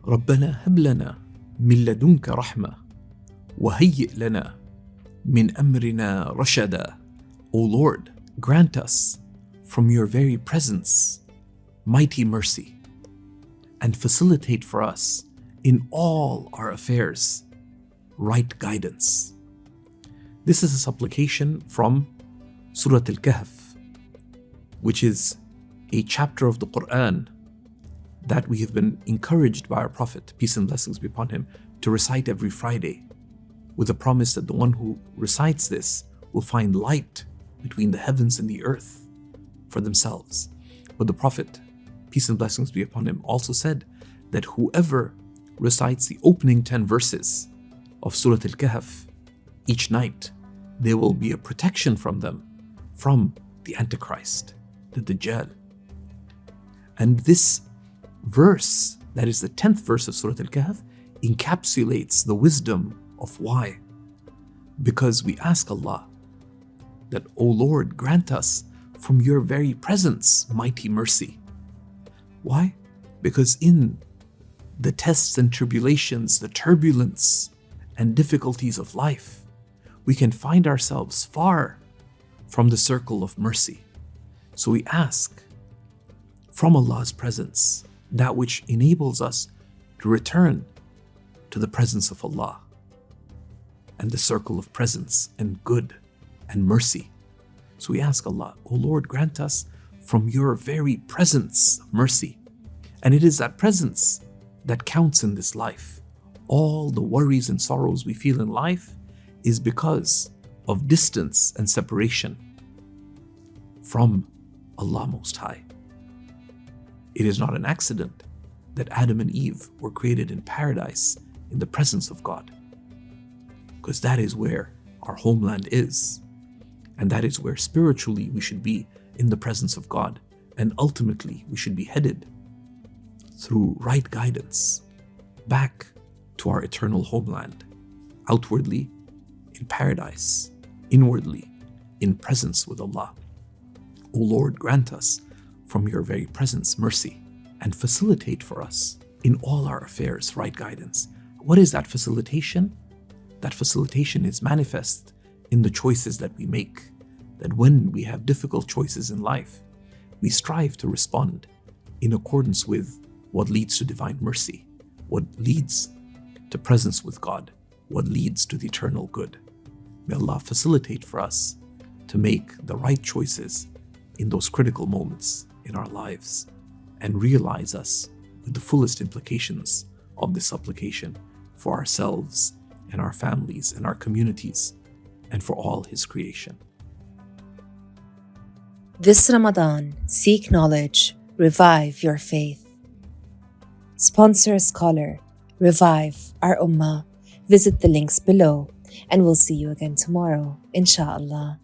ربنا هب لنا من لدنك رحمة وهيئ لنا من أمرنا رشدا. O Lord, grant us from your very presence mighty mercy and facilitate for us in all our affairs right guidance. This is a supplication from Surat al-Kahf, which is a chapter of the Quran that we have been encouraged by our Prophet, peace and blessings be upon him, to recite every Friday, with the promise that the one who recites this will find light between the heavens and the earth for themselves. But the Prophet, peace and blessings be upon him, also said that whoever recites the opening 10 verses of Surat al-Kahf each night, there will be a protection from them, from the Antichrist, the Dajjal. And this verse, that is the 10th verse of Surat al-Kahf, encapsulates the wisdom of why. Because we ask Allah that, O Lord, grant us from your very presence mighty mercy. Why? Because in the tests and tribulations, the turbulence and difficulties of life, we can find ourselves far from the circle of mercy. So we ask from Allah's presence that which enables us to return to the presence of Allah and the circle of presence and good and mercy. So we ask Allah, O Lord, grant us from your very presence mercy. And it is that presence that counts in this life. All the worries and sorrows we feel in life is because of distance and separation from Allah Most High. It is not an accident that Adam and Eve were created in paradise in the presence of God, because that is where our homeland is, and that is where spiritually we should be, in the presence of God, and ultimately we should be headed through right guidance back to our eternal homeland, outwardly in paradise, inwardly in presence with Allah. O Lord, grant us from your very presence mercy and facilitate for us in all our affairs right guidance. What is that facilitation? That facilitation is manifest in the choices that we make, that when we have difficult choices in life, we strive to respond in accordance with what leads to divine mercy, what leads to presence with God, what leads to the eternal good. May Allah facilitate for us to make the right choices in those critical moments in our lives and realize us with the fullest implications of this supplication for ourselves and our families and our communities and for all His creation. This Ramadan, seek knowledge, revive your faith. Sponsor a scholar, revive our ummah. Visit the links below, and we'll see you again tomorrow, inshallah.